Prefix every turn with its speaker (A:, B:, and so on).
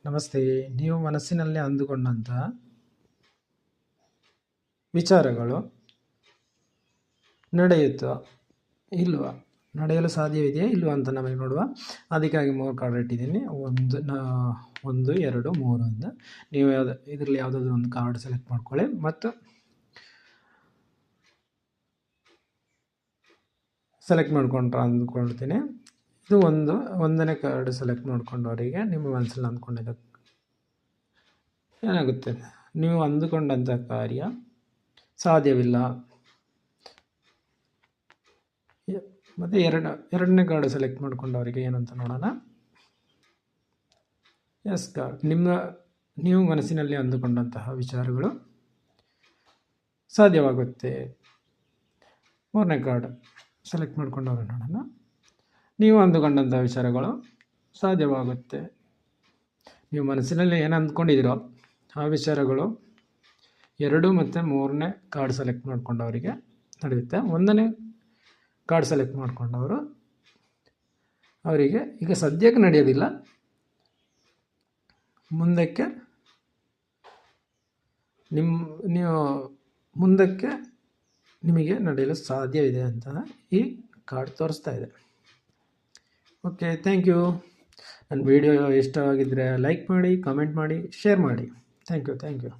A: ನಮಸ್ತೆ. ನೀವು ಮನಸ್ಸಿನಲ್ಲಿ ಅಂದುಕೊಂಡಂತಹ ವಿಚಾರಗಳು ನಡೆಯುತ್ತಾ ಇಲ್ವಾ, ನಡೆಯಲು ಸಾಧ್ಯವಿದೆಯಾ ಇಲ್ವಾ ಅಂತ ನಮಗೆ ನೋಡುವ. ಅದಕ್ಕಾಗಿ 3 ಕಾರ್ಡ್ ಇಟ್ಟಿದ್ದೀನಿ. 1 2 3 ಅಂತ ನೀವು ಇದರಲ್ಲಿ ಯಾವುದಾದ್ರೂ ಒಂದು ಕಾರ್ಡ್ ಸೆಲೆಕ್ಟ್ ಮಾಡ್ಕೊಳ್ಳಿ ಮತ್ತು ಸೆಲೆಕ್ಟ್ ಮಾಡ್ಕೊಂಡ್ರೆ ಅಂದ್ಕೊಳ್ತೀನಿ. ಇದು ಒಂದನೇ ಕಾರ್ಡ್ ಸೆಲೆಕ್ಟ್ ಮಾಡ್ಕೊಂಡವರಿಗೆ ನಿಮ್ಮ ಮನಸ್ಸಲ್ಲಿ ಅಂದ್ಕೊಂಡಿದ್ದ ಏನಾಗುತ್ತೆ, ನೀವು ಅಂದುಕೊಂಡಂಥ ಕಾರ್ಯ ಸಾಧ್ಯವಿಲ್ಲ. ಮತ್ತು ಎರಡನೇ ಕಾರ್ಡ್ ಸೆಲೆಕ್ಟ್ ಮಾಡ್ಕೊಂಡವರಿಗೆ ಏನಂತ ನೋಡೋಣ. ಎಸ್ ಕಾರ್ಡ್, ನೀವು ಮನಸ್ಸಿನಲ್ಲಿ ಅಂದುಕೊಂಡಂತಹ ವಿಚಾರಗಳು ಸಾಧ್ಯವಾಗುತ್ತೆ. 3ನೇ ಕಾರ್ಡ್ ಸೆಲೆಕ್ಟ್ ಮಾಡ್ಕೊಂಡವರು ನೋಡೋಣ. ನೀವು ಅಂದುಕೊಂಡಂಥ ವಿಚಾರಗಳು ಸಾಧ್ಯವಾಗುತ್ತೆ. ನೀವು ಮನಸ್ಸಿನಲ್ಲಿ ಏನು ಅಂದ್ಕೊಂಡಿದ್ದೀರೋ ಆ ವಿಚಾರಗಳು 2 ಮತ್ತು 3ನೇ ಕಾರ್ಡ್ ಸೆಲೆಕ್ಟ್ ಮಾಡ್ಕೊಂಡವರಿಗೆ ನಡೆಯುತ್ತೆ. 1ನೇ ಕಾರ್ಡ್ ಸೆಲೆಕ್ಟ್ ಮಾಡ್ಕೊಂಡವರು ಅವರಿಗೆ ಈಗ ಸದ್ಯಕ್ಕೆ ನಡೆಯೋದಿಲ್ಲ, ಮುಂದಕ್ಕೆ ಮುಂದಕ್ಕೆ ನಿಮಗೆ ನಡೆಯಲು ಸಾಧ್ಯವಿದೆ ಅಂತ ಈ ಕಾರ್ಡ್ ತೋರಿಸ್ತಾ ಇದೆ. Okay, thank you. ನನ್ನ ವಿಡಿಯೋ ಇಷ್ಟವಾಗಿದ್ದರೆ ಲೈಕ್ ಮಾಡಿ, ಕಮೆಂಟ್ ಮಾಡಿ, ಶೇರ್ ಮಾಡಿ. Thank you.